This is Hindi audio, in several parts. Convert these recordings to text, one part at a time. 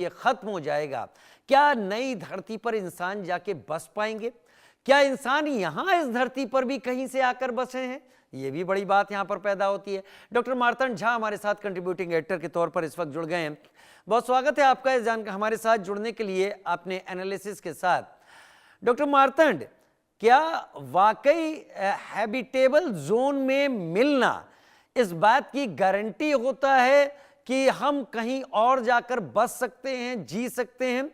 ये खत्म हो जाएगा, क्या नई धरती पर इंसान जाके बस पाएंगे? क्या इंसान यहां इस धरती पर भी कहीं से आकर बसे हैं? ये भी बड़ी बात यहां पर पैदा होती है। डॉक्टर मार्तंड झा हमारे साथ कंट्रीब्यूटिंग एडिटर के तौर पर इस वक्त जुड़ गए हैं। बहुत स्वागत है आपका इस हमारे साथ जुड़ने के लिए अपने एनालिसिस के साथ। डॉक्टर मार्तंड, क्या वाकई हैबिटेबल जोन में मिलना इस बात की गारंटी होता है कि हम कहीं और जाकर बस सकते हैं, जी सकते हैं?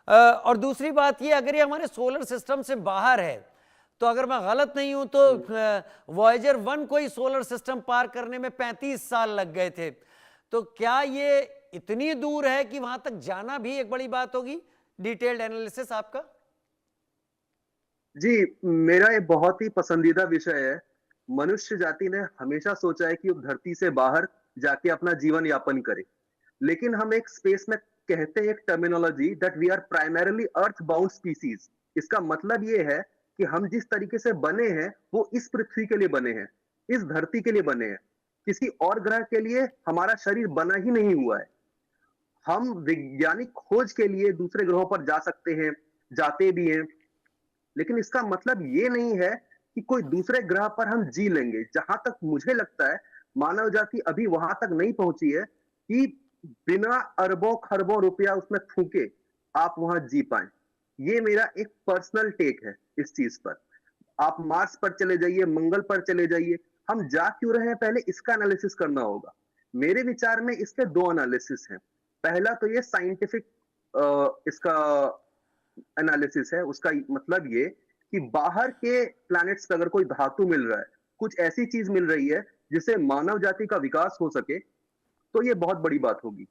और दूसरी बात ये, अगर ये हमारे सोलर सिस्टम से बाहर है, तो अगर मैं गलत नहीं हूं तो वॉयेजर 1 को ही सोलर सिस्टम पार करने में 35 साल लग गए थे। तो क्या ये इतनी दूर है कि वहां तक जाना भी एक बड़ी बात होगी? डिटेल्ड एनालिसिस आपका। जी, मेरा ये बहुत ही पसंदीदा विषय है। मनुष्य जाति ने हमेशा सोचा है कि वो धरती से बाहर जाके अपना जीवन यापन करे। लेकिन हम एक स्पेस में कहते हैं एक terminology that we are primarily earth bound species. इसका मतलब ये है कि हम जिस तरीके से बने हैं वो इस पृथ्वी के लिए बने हैं, इस धरती के लिए बने हैं। किसी और ग्रह के लिए हमारा शरीर बना ही नहीं हुआ है। हम वैज्ञानिक खोज के लिए दूसरे ग्रहों पर जा सकते हैं, जाते भी हैं, लेकिन इसका मतलब ये नहीं है कि कोई दूसरे ग्रह पर हम जी लेंगे। जहां तक मुझे लगता है मानव जाति अभी वहां तक नहीं पहुंची है कि बिना अरबों खरबों रुपया उसमें फूके आप वहां जी पाए। ये मेरा एक पर्सनल टेक है इस चीज पर। आप मार्स पर चले जाइए, मंगल पर चले जाइए, हम जा क्यों रहे हैं पहले इसका एनालिसिस करना होगा। मेरे विचार में इसके दो एनालिसिस हैं। पहला तो ये साइंटिफिक इसका एनालिसिस है। उसका मतलब ये कि बाहर के प्लैनेट्स पे अगर कोई धातु मिल रहा है, कुछ ऐसी चीज मिल रही है जिससे मानव जाति का विकास हो सके, तो ये बहुत बड़ी बात होगी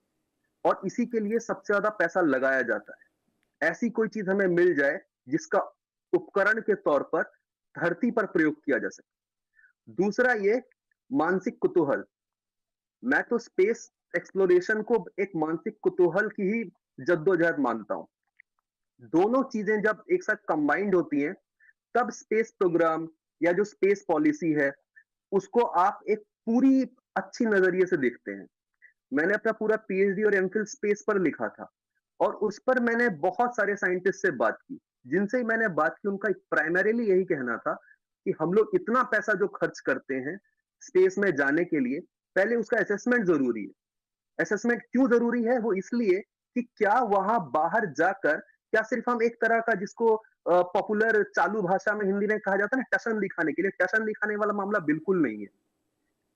और इसी के लिए सबसे ज्यादा पैसा लगाया जाता है। ऐसी कोई चीज हमें मिल जाए जिसका उपकरण के तौर पर धरती पर प्रयोग किया जा सके। दूसरा ये मानसिक कुतूहल। मैं तो स्पेस एक्सप्लोरेशन को एक मानसिक कुतूहल की ही जद्दोजहद मानता हूं। दोनों चीजें जब एक साथ कंबाइंड होती हैं, तब स्पेस प्रोग्राम या जो स्पेस पॉलिसी है, उसको आप एक पूरी अच्छी नजरिए से देखते हैं। मैंने अपना पूरा पीएचडी और एमफिल स्पेस पर लिखा था और उस पर मैंने बहुत सारे साइंटिस्ट से बात की। जिनसे मैंने बात की उनका प्राइमरीली यही कहना था कि हम लोग इतना पैसा जो खर्च करते हैं स्पेस में जाने के लिए, पहले उसका असेसमेंट जरूरी है। असेसमेंट क्यों जरूरी है? वो इसलिए कि क्या वहां बाहर जाकर क्या सिर्फ हम एक तरह का जिसको पॉपुलर चालू भाषा में हिंदी में कहा जाता है ना, टशन दिखाने के लिए, टशन दिखाने वाला मामला बिल्कुल नहीं है।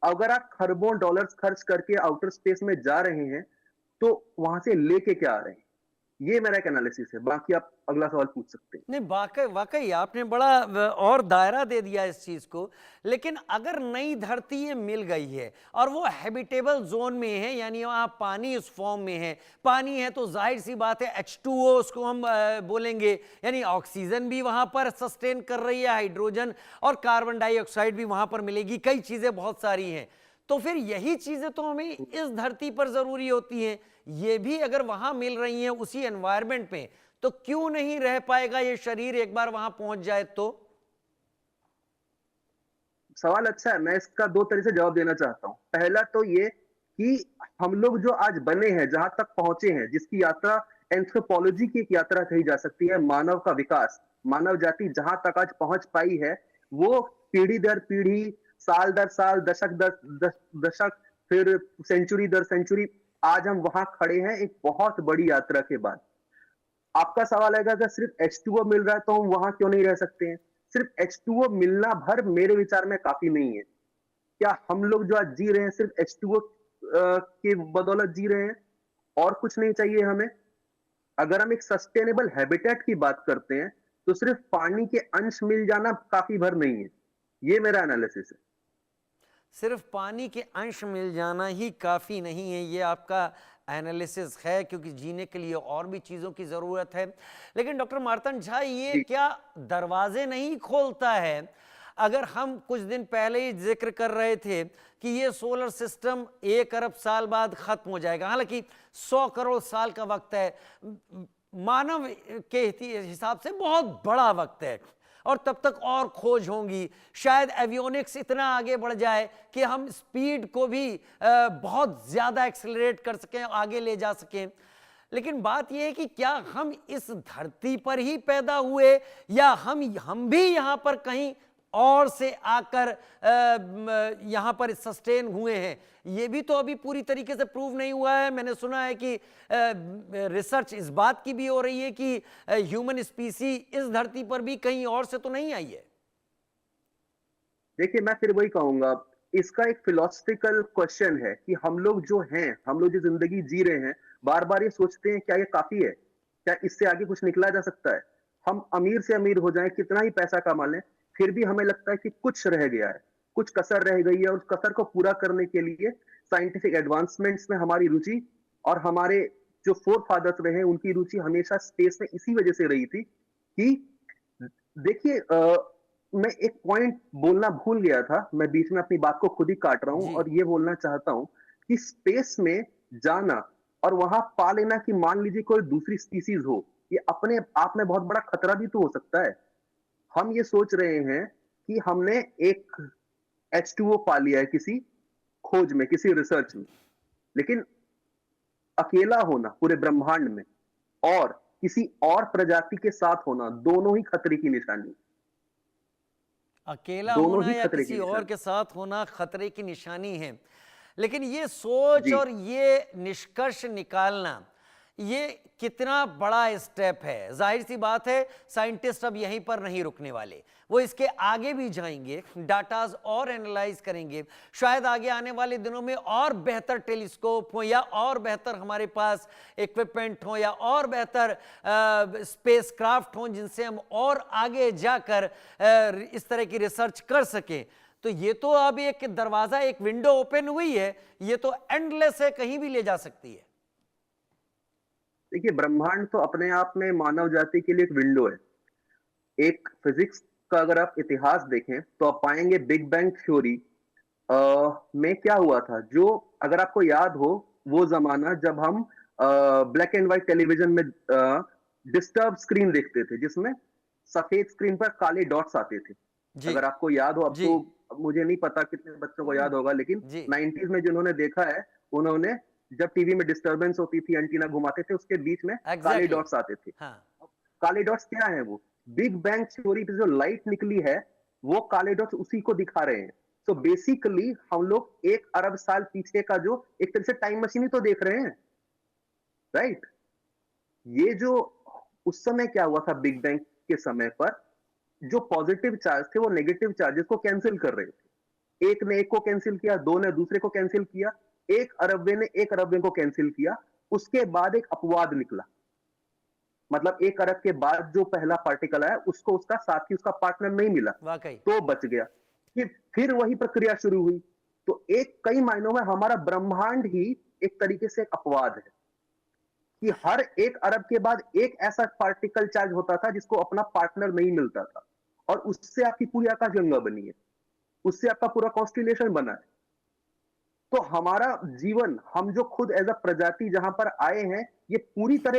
अगर आप खरबों डॉलर्स खर्च करके आउटर स्पेस में जा रहे हैं, तो वहां से लेके क्या आ रहे हैं? ये मेरा एक एनालिसिस है। बाकी आप अगला सवाल पूछ सकते हैं। नहीं, वाकई वाकई आपने बड़ा और दायरा दे दिया इस चीज को। लेकिन अगर नई धरती ये मिल गई है और वो हैबिटेबल जोन में है, यानी वहां पानी उस फॉर्म में है, पानी है तो जाहिर सी बात है H2O उसको हम बोलेंगे, यानी ऑक्सीजन भी वहां पर सस्टेन कर रही है, हाइड्रोजन और कार्बन डाइऑक्साइड भी वहां पर मिलेगी, कई चीजें बहुत सारी हैं। तो फिर यही चीजें तो हमें इस धरती पर जरूरी होती हैं। ये भी अगर वहां मिल रही हैं उसी एनवायरमेंट में, तो क्यों नहीं रह पाएगा ये शरीर एक बार वहां पहुंच जाए तो? सवाल अच्छा है। मैं इसका दो तरह से जवाब देना चाहता हूं। पहला तो ये कि हम लोग जो आज बने हैं, जहां तक पहुंचे हैं, जिसकी यात्रा एंथ्रोपोलॉजी की एक यात्रा कही जा सकती है, मानव का विकास, मानव जाति जहां तक आज पहुंच पाई है, वो पीढ़ी दर पीढ़ी, साल दर साल, दशक दर दशक, फिर सेंचुरी दर सेंचुरी, आज हम वहां खड़े हैं एक बहुत बड़ी यात्रा के बाद। आपका सवाल है कि अगर सिर्फ H2O मिल रहा है तो हम वहां क्यों नहीं रह सकते हैं? सिर्फ H2O मिलना भर मेरे विचार में काफी नहीं है। क्या हम लोग जो आज जी रहे हैं सिर्फ H2O के बदौलत जी रहे हैं और कुछ नहीं चाहिए हमें? अगर हम एक सस्टेनेबल हैबिटेट की बात करते हैं तो सिर्फ पानी के अंश मिल जाना काफी भर नहीं है। ये मेरा एनालिसिस है। सिर्फ पानी के अंश मिल जाना ही काफ़ी नहीं है, ये आपका एनालिसिस है, क्योंकि जीने के लिए और भी चीज़ों की ज़रूरत है। लेकिन डॉक्टर मार्तंड झा, ये जी। क्या दरवाजे नहीं खोलता है? अगर हम कुछ दिन पहले ही जिक्र कर रहे थे कि ये सोलर सिस्टम 1 अरब साल बाद खत्म हो जाएगा, हालांकि 100 करोड़ साल का वक्त है, मानव के हिसाब से बहुत बड़ा वक्त है, और तब तक और खोज होंगी, शायद एवियोनिक्स इतना आगे बढ़ जाए कि हम स्पीड को भी बहुत ज़्यादा एक्सेलरेट कर सकें, आगे ले जा सकें। लेकिन बात यह है कि क्या हम इस धरती पर ही पैदा हुए या हम भी यहाँ पर कहीं और से आकर यहाँ पर सस्टेन हुए हैं, ये भी तो अभी पूरी तरीके से प्रूव नहीं हुआ है। मैंने सुना है कि रिसर्च इस बात की भी हो रही है कि ह्यूमन स्पीसी इस धरती पर भी कहीं और से तो नहीं आई है। देखिए, मैं फिर वही कहूंगा, इसका एक फिलोसफिकल क्वेश्चन है कि हम लोग जो हैं, हम लोग जो जिंदगी जी रहे हैं, बार बार ये सोचते हैं क्या ये काफी है, क्या इससे आगे कुछ निकला जा सकता है। हम अमीर से अमीर हो जाएं, कितना ही पैसा कमा लें, फिर भी हमें लगता है कि कुछ रह गया है, कुछ कसर रह गई है, और उस कसर को पूरा करने के लिए साइंटिफिक एडवांसमेंट्स में हमारी रुचि, और हमारे जो फोर फादर्स रहे हैं उनकी रुचि हमेशा स्पेस में इसी वजह से रही थी कि देखिए, मैं एक पॉइंट बोलना भूल गया था, मैं बीच में अपनी बात को खुद ही काट रहा हूं, जी। और ये बोलना चाहता हूं कि स्पेस में जाना और वहां पा लेना कि मान लीजिए कोई दूसरी स्पीसीज हो, ये अपने आप में बहुत बड़ा खतरा भी तो हो सकता है। हम ये सोच रहे हैं कि हमने एक H2O पा लिया है किसी खोज में, किसी रिसर्च में, लेकिन अकेला होना पूरे ब्रह्मांड में और किसी और प्रजाति के साथ होना, दोनों ही खतरे की निशानी, अकेला दोनों होना ही या खतरे की किसी और निशानी। के साथ होना खतरे की निशानी है। लेकिन ये सोच जी। और ये निष्कर्ष निकालना, ये कितना बड़ा स्टेप है। जाहिर सी बात है साइंटिस्ट अब यहीं पर नहीं रुकने वाले, वो इसके आगे भी जाएंगे, डाटाज और एनालाइज करेंगे। शायद आगे आने वाले दिनों में और बेहतर टेलीस्कोप हो या और बेहतर हमारे पास इक्विपमेंट हो या और बेहतर स्पेसक्राफ्ट हो जिनसे हम और आगे जाकर इस तरह की रिसर्च कर सकें। तो ये तो अब एक दरवाजा, एक विंडो ओपन हुई है, ये तो एंडलेस है, कहीं भी ले जा सकती है। देखिए, ब्रह्मांड तो अपने आप में मानव जाति के लिए एक विंडो है। एक फिजिक्स का अगर आप इतिहास देखें तो आप पाएंगे बिग बैंग थ्योरी में क्या हुआ था। जो, अगर आपको याद हो, वो जमाना जब हम ब्लैक एंड व्हाइट टेलीविजन में डिस्टर्ब स्क्रीन देखते थे, जिसमें सफेद स्क्रीन पर काले डॉट्स आते थे। जी। अगर आपको याद हो, अब जी। तो मुझे नहीं पता कितने बच्चों को याद होगा, लेकिन जी। 90s में जिन्होंने देखा है, उन्होंने, जब टीवी में डिस्टर्बेंस होती थी, एंटीना घुमाते थे, उसके बीच में काले एग्जैक्टली। डॉट्स आते थे। हाँ। काले डॉट्स क्या है? वो बिग बैंग थ्योरी पे जो लाइट निकली है, वो काले डॉट्स उसी को दिखा रहे हैं। सो बेसिकली हम लोग 1 अरब साल पीछे का जो एक तरह से टाइम मशीन ही तो देख रहे हैं, राइट? ये जो उस समय क्या हुआ था बिग बैंग के समय पर, जो पॉजिटिव चार्ज थे वो नेगेटिव चार्जेस को कैंसिल कर रहे थे। एक ने एक को कैंसिल किया, दो ने दूसरे को कैंसिल किया, एक अरबवे ने एक अरबवे को कैंसिल किया। उसके बाद एक अपवाद निकला, मतलब 1 अरब के बाद जो पहला पार्टिकल आया, उसको उसका साथी, उसका पार्टनर नहीं मिला, वाकई। तो बच गया। फिर वही प्रक्रिया शुरू हुई। तो एक, कई मायनों में हमारा ब्रह्मांड ही एक तरीके से एक अपवाद है कि हर 1 अरब के बाद एक ऐसा पार्टिकल चार्ज होता था जिसको अपना पार्टनर नहीं मिलता था, और उससे आपकी पूरी आकाशगंगा बनी है, उससे आपका पूरा कॉन्स्टिलेशन बना है। तो हमारा जीवन, हम जो खुद एज अ प्रजाति जहां पर आए हैं, ये पूरी तरह